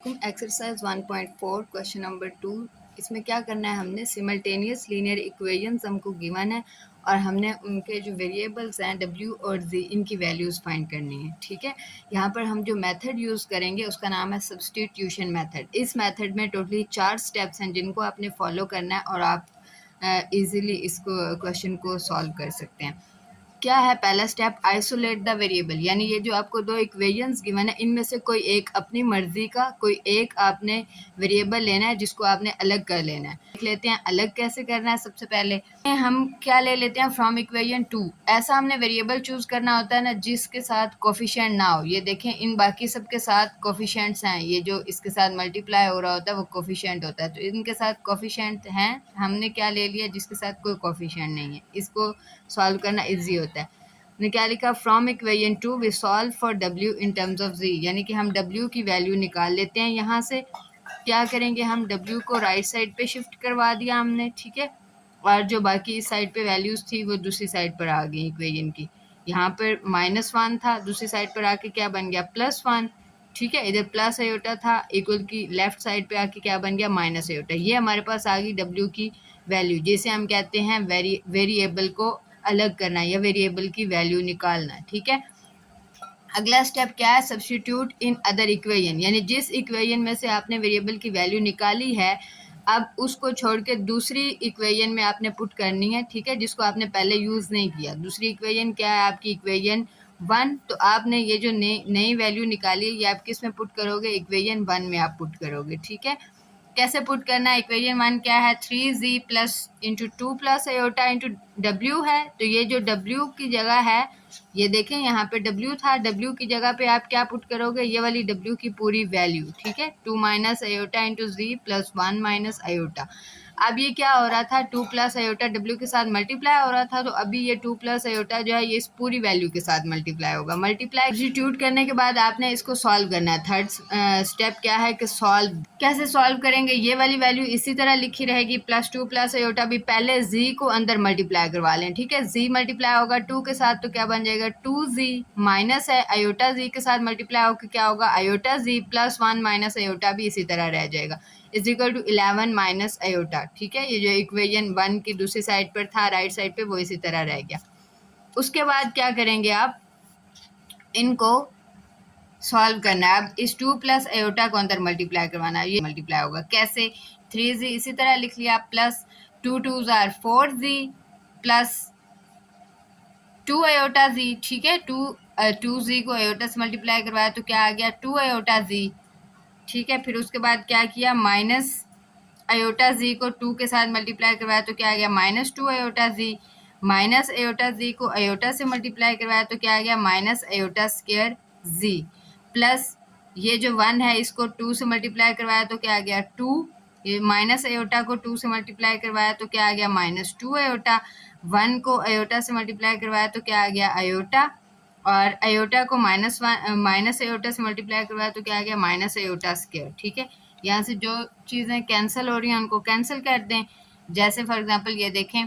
Exercise 1.4 question number 2। इसमें क्या करना है, हमने सिमल्टेनियस लीनियर इक्वेशंस हमको गिवन है और हमने उनके जो वेरिएबल्स हैं w और z इनकी वैल्यूज़ फाइंड करनी है। ठीक है, यहाँ पर हम जो मेथड यूज़ करेंगे उसका नाम है सब्स्टिट्यूशन मेथड। इस मेथड में टोटली 4 स्टेप्स हैं जिनको आपने फॉलो करना है और आप इजीली इसको क्वेश्चन को सॉल्व कर सकते हैं। क्या है पहला स्टेप, आइसोलेट द वेरिएबल, यानी ये जो आपको दो इक्वेशंस गिवन है इनमें से कोई एक अपनी मर्जी का कोई एक आपने वेरिएबल लेना है जिसको आपने अलग कर लेना है। देख लेते हैं अलग कैसे करना है। सबसे पहले हम क्या ले लेते हैं, फ्रॉम इक्वेशन 2। ऐसा हमने वेरिएबल चूज करना होता है ना जिसके साथ कोफिशिएंट ना हो। ये देखें इन बाकी सबके साथ कोफिशिएंट्स हैं, ये जो इसके साथ मल्टीप्लाई हो रहा होता है वो कोफिशिएंट होता है, तो इनके साथ कोफिशिएंट हैं। हमने क्या ले लिया, जिसके साथ कोई कोफिशिएंट नहीं है। इसको सॉल्व करना इजी होता है। हमने क्या लिखा, from equation 2 we solve for w in terms of z, यानी कि हम w की वैल्यू निकाल लेते हैं। यहाँ से क्या करेंगे, हम w को राइट साइड पे शिफ्ट करवा दिया हमने, ठीक है, और जो बाकी इस साइड पे वैल्यूज थी वो दूसरी साइड पर आ गई इक्वेशन की। यहाँ पर -1 था, दूसरी साइड पर आके क्या बन गया, +1। ठीक है, इधर प्लस आयोटा था, इक्वल की लेफ्ट साइड पे आके क्या बन गया, माइनस आयोटा। ये हमारे पास आ गई w की वैल्यू, जिसे हम कहते हैं वेरिएबल को अलग करना या वेरिएबल की वैल्यू निकालना। ठीक है, अगला स्टेप क्या है, सब्स्टिट्यूट इन अदर इक्वेशन, यानी जिस इक्वेशन में से आपने वेरिएबल की वैल्यू निकाली है अब उसको छोड़ के दूसरी इक्वेशन में आपने पुट करनी है। ठीक है, जिसको आपने पहले यूज़ नहीं किया। दूसरी इक्वेशन क्या है आपकी, इक्वेशन 1। तो आपने ये जो नई वैल्यू निकाली ये आप किस में पुट करोगे, इक्वेशन 1 में आप पुट करोगे। ठीक है, कैसे पुट करना है, इक्वेशन 1 क्या है, 3z plus into 2 plus iota into W है। तो ये जो w की जगह है, ये देखें यहाँ पे w था, w की जगह पे आप क्या पुट करोगे, ये वाली w की पूरी वैल्यू। ठीक है, 2 minus iota into z plus 1 minus iota. अब ये क्या हो रहा था, 2 प्लस आयोटा w के साथ मल्टीप्लाई हो रहा था, तो अभी ये 2 प्लस आयोटा जो है ये इस पूरी वैल्यू के साथ मल्टीप्लाई होगा। मल्टीप्लाई सब्स्टिट्यूट करने के बाद आपने इसको सॉल्व करना है। थर्ड स्टेप क्या है कि सॉल्व, कैसे सॉल्व करेंगे, ये वाली वैल्यू इसी तरह लिखी रहेगी, +2 प्लस आयोटा। भी पहले z को अंदर मल्टीप्लाई करवा लें। ठीक है, z मल्टीप्लाई होगा 2 के साथ तो क्या बन जाएगा, 2z माइनस है आयोटा z के साथ मल्टीप्लाई होकर क्या होगा, iota z plus 1 minus iota भी इसी तरह रह जाएगा, is equal to 11 minus iota. ठीक है, ये जो इक्वेशन 1 की दूसरी साइड पर था राइट साइड पे वो इसी तरह रह गया। उसके बाद क्या करेंगे, आप इनको सॉल्व करना है। अब इस 2 प्लस आयोटा को अंदर मल्टीप्लाई करवाना है, ये मल्टीप्लाई होगा कैसे, 3z इसी तरह लिख लिया, plus 2 2s are 4z plus 2 iota z। ठीक है, 2z को आयोटा से मल्टीप्लाई करवाया तो क्या आ गया, 2 आयोटा z। ठीक है, फिर उसके बाद क्या किया, माइनस आयोटा z को 2 के साथ मल्टीप्लाई करवाया तो क्या आ गया, -2 iota z। Minus iota z को आयोटा से मल्टीप्लाई करवाया तो क्या आ गया, minus iota square z। Plus ये जो 1 है इसको 2 से मल्टीप्लाई करवाया तो क्या आ गया, 2। ये माइनस आयोटा को 2 से मल्टीप्लाई करवाया तो क्या आ गया, -2 आयोटा। 1 को आयोटा से मल्टीप्लाई करवाया तो क्या आ गया, आयोटा। और आयोटा को माइनस आयोटा से मल्टीप्लाई करवाया तो क्या आ गया, माइनस आयोटा स्क्वायर। ठीक है, यहाँ से जो चीज़ें कैंसिल हो रही हैं उनको कैंसिल कर दें। जैसे फॉर एग्जांपल ये देखें,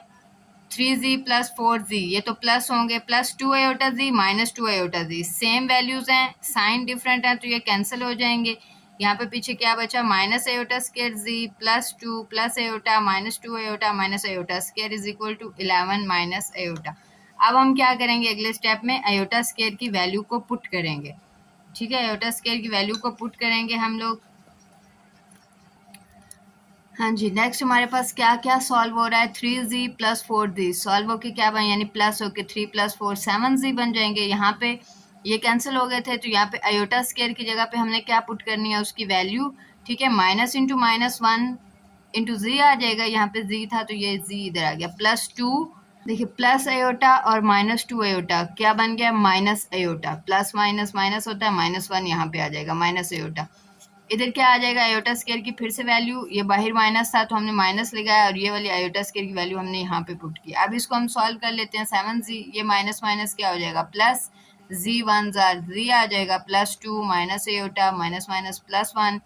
3z प्लस 4z, ये तो प्लस होंगे, plus 2 iota z minus 2 iota z, same values हैं, साइन डिफरेंट है तो ये कैंसिल हो जाएंगे। यहाँ पे पीछे क्या बचा, minus iota square z plus 2 plus iota minus 2 iota minus iota square is equal to 11 minus iota. अब हम क्या करेंगे, अगले स्टेप में आयोटा स्क्वायर की वैल्यू को पुट करेंगे। ठीक है, आयोटा स्क्वायर की वैल्यू को पुट करेंगे हम लोग। हाँ जी, नेक्स्ट हमारे पास क्या क्या सॉल्व हो रहा है, 3z प्लस 4z सॉल्व होके क्या बन, यानी प्लस होके 3 प्लस 4 7z बन जाएंगे। यहाँ पे ये कैंसिल हो गए थे तो यहाँ पे आयोटा स्क्वायर की जगह पे हमने क्या पुट करनी है, उसकी वैल्यू। ठीक है, माइनस इंटू -1 इंटू z आ जाएगा, यहाँ पे z था तो ये z इधर आ गया, +2। देखिए प्लस आयोटा और -2 आयोटा क्या बन गया, minus iota. Plus minus minus होता है, -1 यहाँ पे आ जाएगा, माइनस आयोटा। इधर क्या आ जाएगा, आयोटा स्क्वायर की फिर से वैल्यू, ये बाहर माइनस था तो हमने माइनस लगाया और ये वाली आयोटा स्क्वायर की वैल्यू हमने यहाँ पे पुट की। अब इसको हम सॉल्व कर लेते हैं, 7z, ये माइनस माइनस क्या हो जाएगा, प्लस z 1 z आ जाएगा, +2 minus iota minus minus plus 1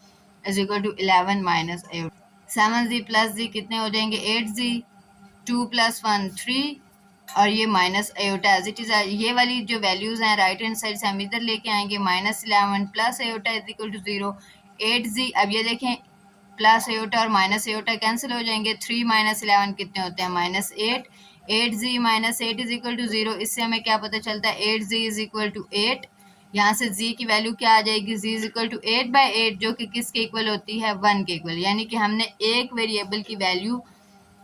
is equal to 11 minus iota. 7z plus z कितने हो जाएंगे, 8z, 2 प्लस 1 3 और ये minus iota as it is. ये वाली जो वैल्यूज हैं राइट हैंड साइड से हम इधर लेके आएंगे, -11 plus iota is equal to 0, 8z, अब ये देखें प्लस एयोटा और माइनस एयोटा कैंसिल हो जाएंगे, 3 माइनस 11 कितने होते हैं, -8, 8z minus 8 is equal to 0। इससे हमें क्या पता चलता है, 8z इज इक्वल टू 8। यहाँ से z की वैल्यू क्या आ जाएगी, z इज इक्वल टू 8/8, जो कि किसके इक्वल होती है, 1 के इक्वल। यानी कि हमने एक वेरिएबल की वैल्यू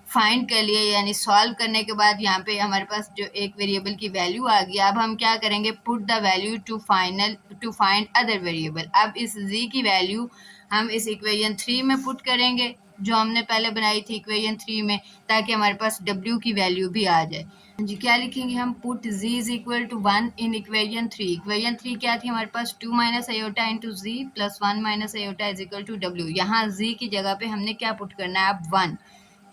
फाइंड कर लिए, यानी सॉल्व करने के बाद यहाँ पे हमारे पास जो एक वेरिएबल की वैल्यू आ गई। अब हम क्या करेंगे, put the value to find other variable. अब इस z की वैल्यू हम इस इक्वेशन 3 में पुट करेंगे, जो हमने पहले बनाई थी इक्वेशन 3 में, ताकि हमारे पास w की वैल्यू भी आ जाए। जी क्या लिखेंगे हम, put z is equal to 1 in equation 3। Equation 3 क्या थी हमारे पास, 2 minus iota into z plus 1 minus iota is equal to w। यहाँ z की जगह पे हमने क्या पुट करना है, अब 1।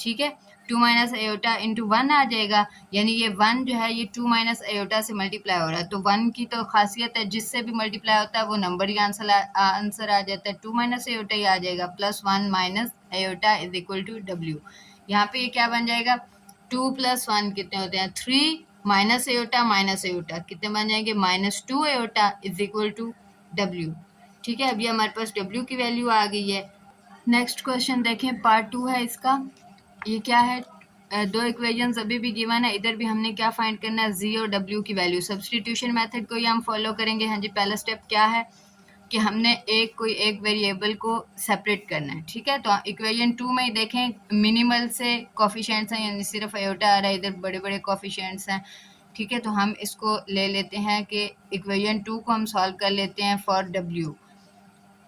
ठीक है, 2 माइनस आयोटा इंटू 1 आ जाएगा, यानी ये 1 जो है ये 2 माइनस आयोटा से मल्टीप्लाई हो रहा है। तो 1 की तो खासियत है, जिससे भी मल्टीप्लाई होता है वो नंबर ही आंसर आ जाता है। 2 माइनस आयोटा ही आ जाएगा, plus 1 minus iota is equal to W. यहाँ पे ये क्या बन जाएगा, 2 प्लस 1 कितने होते हैं, 3 माइनस आयोटा कितने बन जाएंगे, -2 iota is equal to W. ठीक है, अभी हमारे पास डब्ल्यू की वैल्यू आ गई है। नेक्स्ट क्वेश्चन देखें, पार्ट 2 है इसका। ये क्या है, दो इक्वेशंस अभी भी गिवन है, इधर भी हमने क्या फाइंड करना है, z और w की वैल्यू। सब्स्टिट्यूशन मेथड को ही हम फॉलो करेंगे। हाँ जी, पहला स्टेप क्या है कि हमने कोई एक वेरिएबल को सेपरेट करना है। ठीक है, तो इक्वेशन 2 में ही देखें मिनिमल से कोफिशिएंट्स हैं, यानी सिर्फ आयोटा आ रहा है, इधर बड़े बड़े कोफिशिएंट्स हैं। ठीक है, तो हम इसको ले लेते हैं कि इक्वेशन 2 को हम सॉल्व कर लेते हैं फॉर w।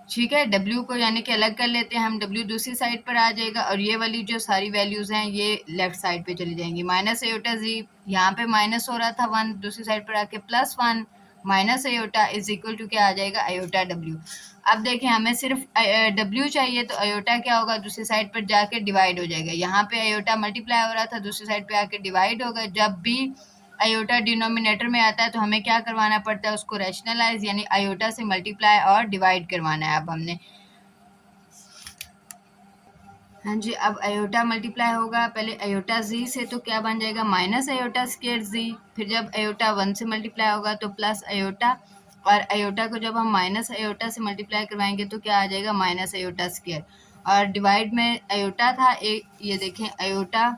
ठीक है, W को यानी कि अलग कर लेते हैं हम, W दूसरी साइड पर आ जाएगा और ये वाली जो सारी वैल्यूज हैं ये लेफ्ट साइड पे चली जाएंगी। माइनस आयोटा z, यहाँ पे माइनस हो रहा था 1, दूसरी साइड पर आके plus 1 minus iota is equal to क्या आ जाएगा, आयोटा W। अब देखें हमें सिर्फ W चाहिए, तो आयोटा क्या होगा, दूसरी साइड पर जाके डिवाइड हो जाएगा। यहाँ पे आयोटा मल्टीप्लाई हो रहा था, दूसरी साइड पे आके डिवाइड होगा। जब भी आयोटा डिनोमिनेटर में आता है तो हमें क्या करवाना पड़ता है, उसको रैशनलाइज, यानी आयोटा से मल्टीप्लाई और डिवाइड करवाना है। अब हमने, हाँ जी, अब आयोटा मल्टीप्लाई होगा पहले आयोटा z से, तो क्या बन जाएगा, माइनस आयोटा स्क्वायर z। फिर जब आयोटा 1 से मल्टीप्लाई होगा तो प्लस आयोटा, और आयोटा को जब हम माइनस आयोटा से मल्टीप्लाई करवाएंगे तो क्या आ जाएगा, माइनस आयोटा स्क्वायर। और डिवाइड में आयोटा था एक, ये देखें आयोटा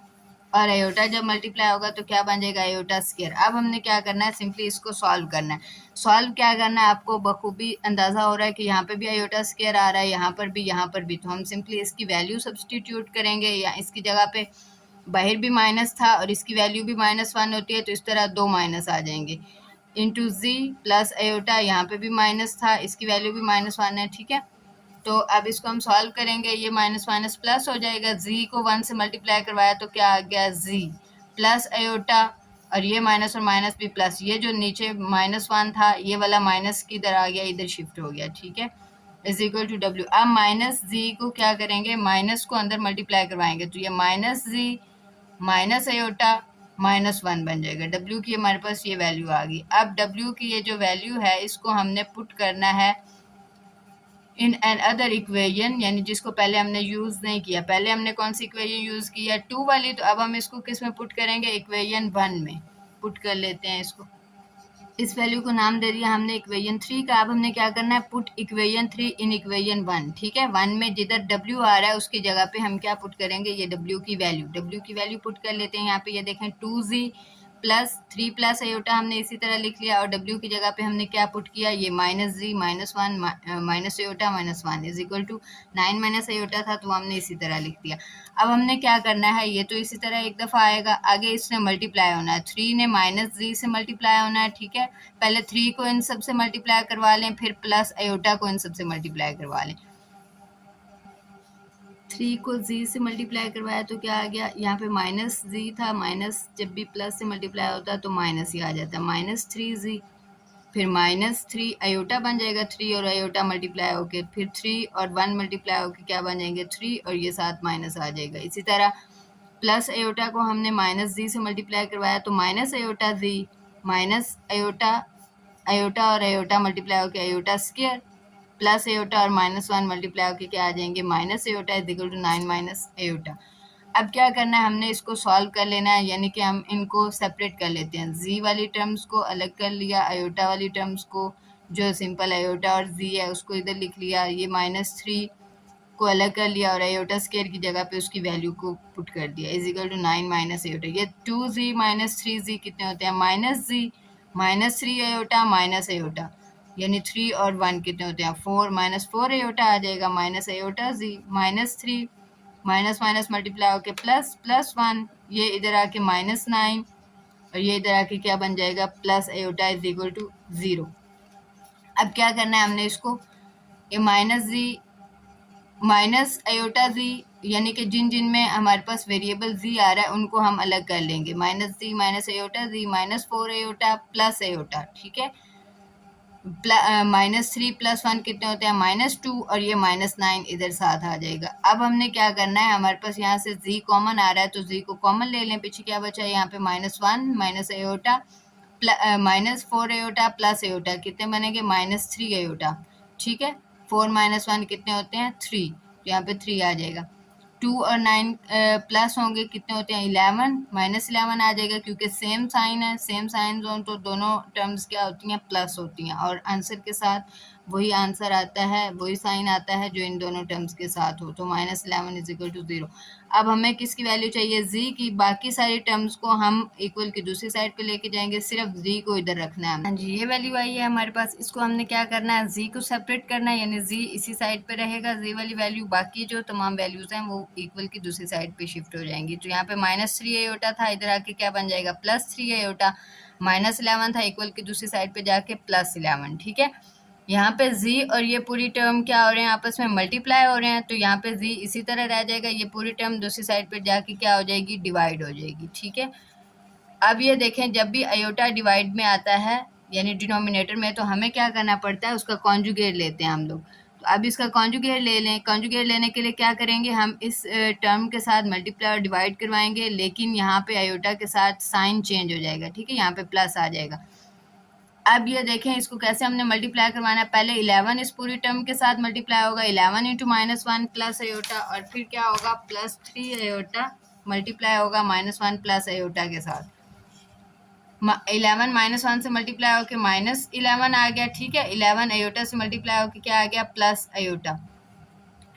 और आयोटा जब मल्टीप्लाई होगा तो क्या बन जाएगा, आयोटा स्क्वायर। अब हमने क्या करना है, सिंपली इसको सॉल्व करना है। सॉल्व क्या करना है, आपको बखूबी अंदाजा हो रहा है कि यहाँ पे भी आयोटा स्क्वायर आ रहा है, यहाँ पर भी, यहाँ पर भी। तो हम सिंपली इसकी वैल्यू सब्सटीट्यूट करेंगे, या इसकी जगह पे बाहर भी माइनस था और इसकी वैल्यू भी -1 होती है, तो इस तरह 2 माइनस आ जाएंगे, इंटू z प्लस आयोटा, यहाँ पे भी माइनस था, इसकी वैल्यू भी -1 है। ठीक है, तो अब इसको हम सॉल्व करेंगे, ये माइनस माइनस प्लस हो जाएगा। z को 1 से मल्टीप्लाई करवाया तो क्या आ गया, z प्लस आयोटा, और ये माइनस और माइनस भी प्लस, ये जो नीचे -1 था ये वाला माइनस की इधर आ गया, इधर शिफ्ट हो गया। ठीक है, इज इक्वल टू डब्ल्यू। अब माइनस z को क्या करेंगे, माइनस को अंदर मल्टीप्लाई करवाएंगे, तो ये माइनस z माइनस आयोटा -1 बन जाएगा। w की हमारे पास ये वैल्यू आ गई। अब w की ये जो वैल्यू है इसको हमने पुट करना है इन एन अदर इक्वेशन, यानी जिसको पहले हमने यूज नहीं किया। पहले हमने कौन सी इक्वेशन यूज किया, 2 वाली, तो अब हम इसको किस में पुट करेंगे, इक्वेशन 1 में पुट कर लेते हैं इसको। इस वैल्यू को नाम दे दिया हमने इक्वेशन 3 का। अब हमने क्या करना है, पुट इक्वेशन 3 इन इक्वेशन 1। ठीक है, 1 में जिधर w आ रहा है उसकी जगह पे हम क्या पुट करेंगे, ये w की वैल्यू पुट कर लेते हैं। यहाँ पे ये देखें 2z प्लस 3 प्लस आयोटा हमने इसी तरह लिख लिया, और w की जगह पे हमने क्या पुट किया, ये minus z -1 minus iota -1 is equal to 9 minus iota था, तो हमने इसी तरह लिख दिया। अब हमने क्या करना है, ये तो इसी तरह एक दफ़ा आएगा, आगे इसने मल्टीप्लाई होना है, 3 ने माइनस z से मल्टीप्लाई होना है। ठीक है, पहले 3 को इन सब से मल्टीप्लाई करवा लें, फिर प्लस आयोटा को इन सब से मल्टीप्लाई करवा लें। 3 को z से मल्टीप्लाई करवाया तो क्या आ गया, यहाँ पे माइनस z था, माइनस जब भी प्लस से मल्टीप्लाई होता है तो माइनस ही आ जाता है, -3z। फिर -3 आयोटा बन जाएगा, 3 और आयोटा मल्टीप्लाई होके, फिर 3 और 1 मल्टीप्लाई होके क्या बन जाएंगे, 3, और ये साथ माइनस आ जाएगा। इसी तरह प्लस आयोटा को हमने माइनस z से मल्टीप्लाई करवाया तो minus iota z, minus iota, iota और आयोटा मल्टीप्लाई होके आयोटा स्क्वायर, प्लस आयोटा और -1 मल्टीप्लाई होके क्या आ जाएंगे, minus iota is equal to 9 minus iota. अब क्या करना है, हमने इसको सॉल्व कर लेना है, यानी कि हम इनको सेपरेट कर लेते हैं। z वाली टर्म्स को अलग कर लिया, आयोटा वाली टर्म्स को जो सिंपल आयोटा और जी है उसको इधर लिख लिया, ये -3 को अलग कर लिया और आयोटा स्केयर की जगह पे उसकी वैल्यू को पुट कर दिया, is equal to 9 minus iota. ये 2z माइनस 3z कितने होते हैं, -3 आयोटा माइनस आयोटा, यानी 3 और 1 कितने होते हैं, 4 -4 आयोटा आ जाएगा minus iota z, -3 minus minus multiply होके ++1, ये इधर आके -9 और ये इधर आके क्या बन जाएगा, plus iota is equal to 0। अब क्या करना है हमने इसको, ये माइनस आयोटा जी, यानी कि जिन जिन में हमारे पास वेरिएबल जी आ रहा है उनको हम अलग कर लेंगे, -z माइनस आयोटा जी, -4 आयोटा प्लस आयोटा, ठीक है। -3 + 1 कितने होते हैं, -2 और ये -9 इधर साथ आ जाएगा। अब हमने क्या करना है, हमारे पास यहाँ से z कॉमन आ रहा है तो z को कॉमन ले लें, पीछे क्या बचा है यहाँ पे -1 minus iota -4 iota plus iota कितने बनेंगे, -3 आयोटा, ठीक है। 4 - 1 कितने होते हैं, 3, तो यहाँ पे 3 आ जाएगा। 2 और 9 प्लस होंगे कितने होते हैं, 11 -11 आ जाएगा, क्योंकि सेम साइन है, सेम साइन हो तो दोनों टर्म्स क्या होती हैं, प्लस होती हैं, और आंसर के साथ वही आंसर आता है, वही साइन आता है जो इन दोनों टर्म्स के साथ हो, तो -11 इज इक्वल टू 0। अब हमें किसकी वैल्यू चाहिए, z की, बाकी सारी टर्म्स को हम इक्वल की दूसरी साइड पे लेके जाएंगे, सिर्फ z को इधर रखना है। हाँ जी, ये वैल्यू आई है हमारे पास, इसको हमने क्या करना है, z को सेपरेट करना है, यानी z इसी साइड पे रहेगा, z वाली वैल्यू, बाकी जो तमाम वैल्यूज हैं वो इक्वल की दूसरी साइड पे शिफ्ट हो जाएंगी। तो यहाँ पे -3 आयोटा था, इधर आके क्या बन जाएगा, +3 आयोटा, -11 था, इक्वल की दूसरी साइड पे जाके +11, ठीक है। यहाँ पे z और ये पूरी टर्म क्या हो रहे हैं, आपस में मल्टीप्लाई हो रहे हैं, तो यहाँ पे z इसी तरह रह जाएगा, ये पूरी टर्म दूसरी साइड पे जाके क्या हो जाएगी, डिवाइड हो जाएगी, ठीक है। अब ये देखें, जब भी आयोटा डिवाइड में आता है यानी डिनोमिनेटर में, तो हमें क्या करना पड़ता है, उसका कॉन्जुगेट लेते हैं हम लोग। तो अब इसका कॉन्जुगेट ले लें, कॉन्जुगेट लेने के लिए क्या करेंगे, हम इस टर्म के साथ मल्टीप्लाई और डिवाइड करवाएंगे, लेकिन यहाँ पे आयोटा के साथ साइन चेंज हो जाएगा, ठीक है, यहाँ पे प्लस आ जाएगा। अब ये देखें, इसको कैसे हमने मल्टीप्लाई करवाना है, पहले 11 इस पूरी टर्म के साथ मल्टीप्लाई होगा, 11 इंटू -1 प्लस आयोटा, और फिर क्या होगा, +3 आयोटा मल्टीप्लाई होगा -1 प्लस आयोटा के साथ। 11 -1 से मल्टीप्लाई होकर -11 आ गया, ठीक है। 11 आयोटा से मल्टीप्लाई होकर क्या आ गया, प्लस आयोटा,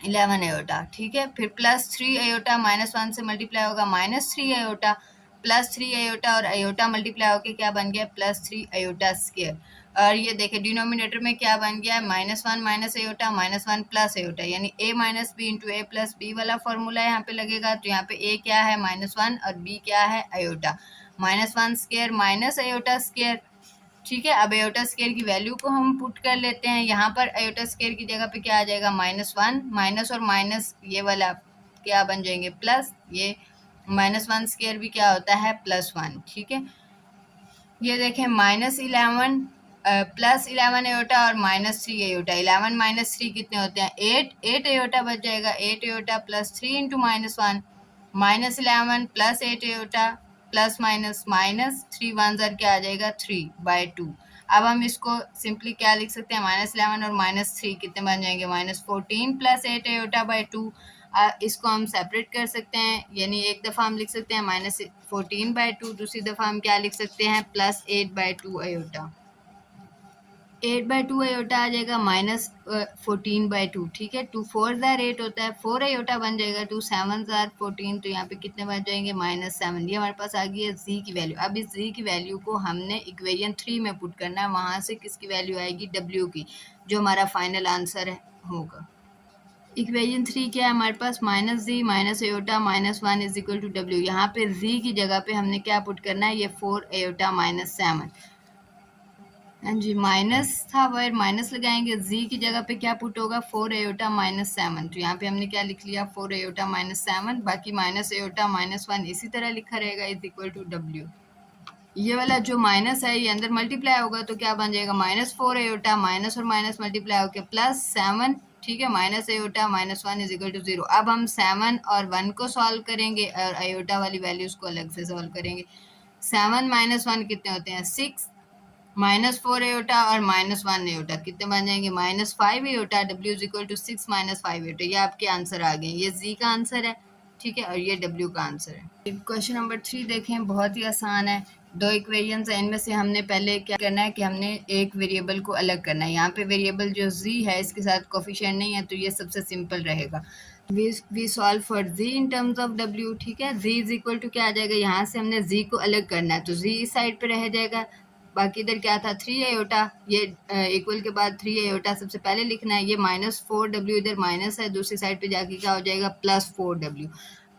11 आयोटा, ठीक है। फिर +3 आयोटा -1 से मल्टीप्लाई होगा -3 आयोटा, +3 आयोटा और आयोटा मल्टीप्लाई होके क्या बन गया, +3 आयोटा स्क्वायर। और ये देखें डिनोमिनेटर में क्या बन गया, -1 माइनस आयोटा -1 प्लस आयोटा, यानी a minus B into A plus B वाला फॉर्मूला यहाँ पे लगेगा। तो यहाँ पे a क्या है, -1 और b क्या है, iota, -1 square minus iota square, ठीक है। अब आयोटा स्क्वायर की वैल्यू को हम पुट कर लेते हैं, यहाँ पर आयोटा स्क्वायर की जगह पे क्या आ जाएगा, -1, माइनस और माइनस ये वाला क्या बन जाएंगे, प्लस, ये -1 स्क्वायर भी क्या होता है, +1, ठीक है। ये देखें -11 +11 आयोटा और -3 आयोटा, 11 -3 कितने होते हैं, 8 आयोटा बच जाएगा, 8 iota +3 into -1, -11 +8 iota plus minus 3 1 ज़र क्या आ जाएगा, 3/2। अब हम इसको सिंपली क्या लिख सकते हैं, -11 और -3 कितने बन जाएंगे, -14 + 8 आयोटा/2। इसको हम सेपरेट कर सकते हैं, यानी एक दफ़ा हम लिख सकते हैं -14/2, दूसरी दफ़ा हम क्या लिख सकते हैं, +8/2 आयोटा, 8/2 आयोटा आ जाएगा -14/2, ठीक है। 2 4 ज़ार 8 होता है, 4 आयोटा बन जाएगा, 2 7 ज़ार 14, तो यहाँ पे कितने बन जाएंगे, -7। ये हमारे पास आ गई है z की वैल्यू। अब इस z की वैल्यू को हमने इक्वेशन 3 में पुट करना है, वहाँ से किसकी वैल्यू आएगी, w की, जो हमारा फाइनल आंसर होगा। इक्वेशन 3 क्या है हमारे पास, -z minus iota -1 is equal to w। यहाँ पे z की जगह पे हमने क्या पुट करना है, ये 4 आयोटा -7, हाँ जी, माइनस था, वायर माइनस लगाएंगे, z की जगह पे क्या पुट होगा, 4 आयोटा -7। तो यहाँ पे हमने क्या लिख लिया, 4 आयोटा -7, बाकी माइनस आयोटा -1 इसी तरह लिखा रहेगा, इज इक्वल टू w। ये वाला जो माइनस है ये अंदर मल्टीप्लाई होगा तो क्या बन जाएगा, -4 आयोटा, माइनस और माइनस मल्टीप्लाई होकर +7, ठीक है, minus iota -1 is equal to 0। अब हम 7 और 1 को सॉल्व करेंगे और आयोटा वाली वैल्यूज को अलग से सॉल्व करेंगे। 7 - 1 कितने होते हैं, 6, -4 आयोटा और -1 आयोटा कितने बन जाएंगे, -5 iota, w is equal to 6 - 5 iota. ये आपके आंसर आ गए, ये z का आंसर है, ठीक है, और ये w का आंसर है। क्वेश्चन नंबर 3 देखें, बहुत ही आसान है। दो इक्वेशंस है, इनमें से हमने पहले क्या करना है कि हमने एक वेरिएबल को अलग करना है। यहाँ पे वेरिएबल जो z है इसके साथ कोफिशिएंट नहीं है, तो ये सबसे सिंपल रहेगा। We solve for z in terms of w, ठीक है। z इज इक्वल टू क्या आ जाएगा, यहाँ से हमने z को अलग करना है, तो z इस साइड पे रह जाएगा। बाकी इधर क्या था 3 आयोटा, ये इक्वल के बाद 3 आयोटा सबसे पहले लिखना है। ये -4w इधर माइनस है, दूसरी साइड पे जाके क्या हो जाएगा +4w।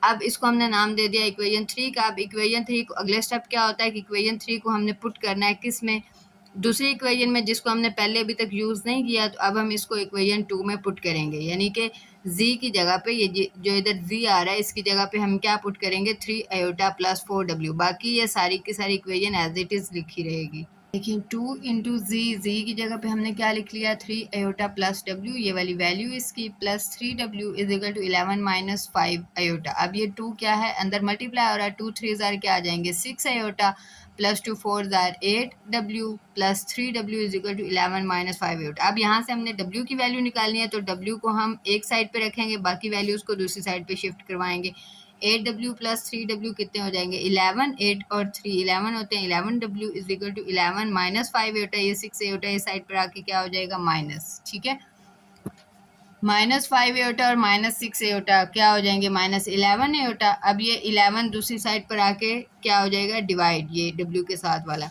अब इसको हमने नाम दे दिया इक्वेशन 3 का। अब इक्वेशन 3 को अगले स्टेप क्या होता है कि इक्वेशन 3 को हमने पुट करना है किस में, दूसरी इक्वेशन में, जिसको हमने पहले अभी तक यूज़ नहीं किया। तो अब हम इसको इक्वेशन 2 में पुट करेंगे, यानी कि z की जगह पे ये जो इधर z आ रहा है इसकी जगह पे हम क्या पुट करेंगे 3 आयोटा +4w। बाकी ये सारी की सारी इक्वेशन एज इट इज़ लिखी रहेगी। देखिए 2 इंटू जी की जगह पे हमने क्या लिख लिया 3 आयोटा +w, ये वाली वैल्यू इसकी, +3w is equal to 11 minus 5 iota. अब ये 2 क्या है अंदर मल्टीप्लाई हो रहा है, 2 3 क्या आ जाएंगे 6 iota, +2 4 8w, +3w is equal to 11 minus 5 iota. अब यहाँ से हमने w की वैल्यू निकालनी है, तो w को हम एक साइड पे रखेंगे, बाकी वैल्यूज़ को दूसरी साइड पे शिफ्ट करवाएंगे। 8w + 3w कितने हो जाएंगे 11, 8 और 3 11 होते हैं। 11w is equal to 11 minus 5 होता है, ये 6 होता है, ये साइड पर आके क्या हो जाएगा माइनस, ठीक है। -5 होता और -6 होता क्या हो जाएंगे -11 होता। अब ये 11 दूसरी साइड पर आके क्या हो जाएगा डिवाइड, ये w के साथ वाला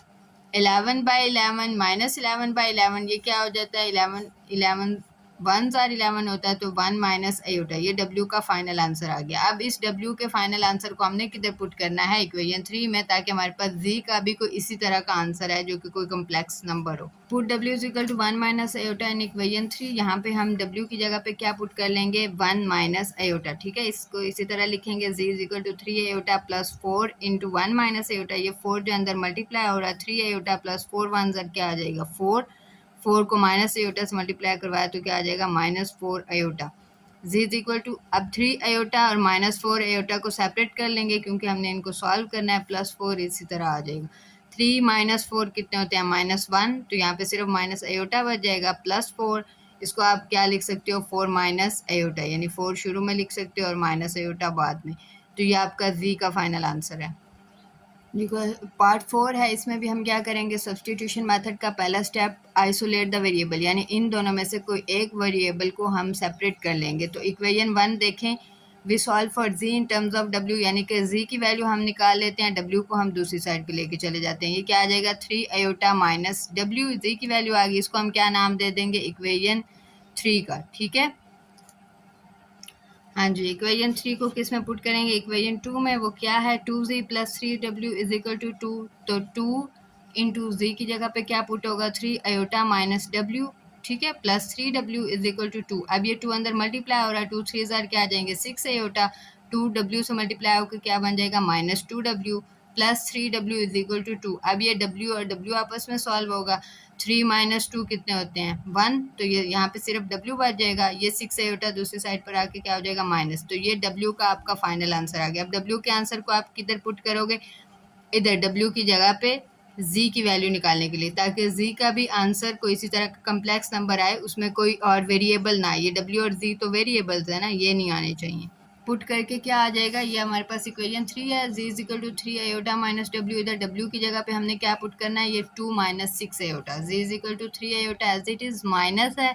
11/11 -11/11 ये क्या हो जाता है 11 11 1s are 11 होता है, तो 1 माइनस a होता है। ये w का फाइनल आंसर आ गया। अब इस w के फाइनल आंसर को हमने किधर पुट करना है इक्वेशन 3 में, ताकि हमारे पास z का भी कोई इसी तरह का आंसर है जो कि कोई कम्प्लेक्स नंबर हो। Put w is equal to 1 minus a in equation 3। यहाँ पे हम w की जगह पे क्या पुट कर लेंगे 1 माइनस a, ठीक है। इसको इसी तरह लिखेंगे z is equal to 3 a plus 4 into 1 minus a। ये 4 जो अंदर मल्टीप्लाई हो रहा है 3 a प्लस 4 1 क्या आ जाएगा 4 को माइनस आयोटा से मल्टीप्लाई करवाया तो क्या आ जाएगा -4 iota. z is equal to, अब 3 आयोटा और -4 आयोटा को सेपरेट कर लेंगे क्योंकि हमने इनको सॉल्व करना है। +4 इसी तरह आ जाएगा। 3 - 4 कितने होते हैं -1, तो यहाँ पे सिर्फ माइनस आयोटा बच जाएगा। +4 इसको आप क्या लिख सकते हो 4 माइनस आयोटा, यानी 4 शुरू में लिख सकते हो और माइनस आयोटा बाद में। तो ये आपका z का फाइनल आंसर है। देखो पार्ट 4 है, इसमें भी हम क्या करेंगे सब्स्टिट्यूशन मेथड का पहला स्टेप आइसोलेट द वेरिएबल, यानी इन दोनों में से कोई एक वेरिएबल को हम सेपरेट कर लेंगे। तो इक्वेशन 1 देखें, we solve for z in terms of w, यानी कि z की वैल्यू हम निकाल लेते हैं, w को हम दूसरी साइड पे लेके चले जाते हैं। ये क्या आ जाएगा 3 आयोटा माइनस w, z की वैल्यू आ गई, इसको हम क्या नाम दे देंगे इक्वेशन 3 का, ठीक है। हाँ जी, इक्वेशन 3 को किस में पुट करेंगे इक्वेशन 2 में, वो क्या है 2z + 3w is equal to 2, तो 2 इंटू z की जगह पे क्या पुट होगा 3 आयोटा माइनस w, ठीक है, plus 3w is equal to 2। अब ये 2 अंदर मल्टीप्लाई हो रहा है, 2 3 क्या आ जाएंगे 6 आयोटा, 2w से मल्टीप्लाई होकर क्या बन जाएगा -2w plus 3w is equal to 2। अब ये w और w आपस में सॉल्व होगा, 3 - 2 कितने होते हैं 1, तो ये यहाँ पे सिर्फ w बच जाएगा। ये 6 आयोटा दूसरी साइड पर आके क्या हो जाएगा माइनस, तो ये w का आपका फाइनल आंसर आ गया। अब w के आंसर को आप किधर पुट करोगे, इधर w की जगह पे z की वैल्यू निकालने के लिए, ताकि z का भी आंसर कोई इसी तरह का कम्प्लेक्स नंबर आए, उसमें कोई और वेरिएबल ना आए। ये w और z तो वेरिएबल्स है ना, ये नहीं आने चाहिए। पुट करके क्या आ जाएगा, ये हमारे पास इक्वेशन 3 है, z is equal to 3 iota minus w। इधर w की जगह पे हमने क्या पुट करना है, ये 2 - 6 iota, z is equal to 3 iota as it is, minus है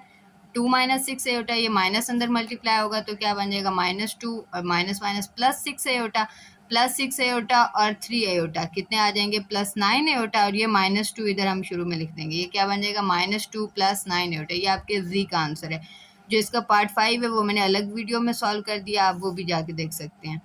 2 - 6 आयोटा, ये माइनस अंदर मल्टीप्लाई होगा तो क्या बन जाएगा -2 और minus minus plus 6 iota, plus 6 iota और 3 आयोटा कितने आ जाएंगे +9 आयोटा, और ये -2 इधर हम शुरू में लिख देंगे, ये क्या बन जाएगा -2 + 9 आयोटा। ये आपके z का आंसर है। जो इसका पार्ट 5 है वो मैंने अलग वीडियो में सॉल्व कर दिया, आप वो भी जाके देख सकते हैं।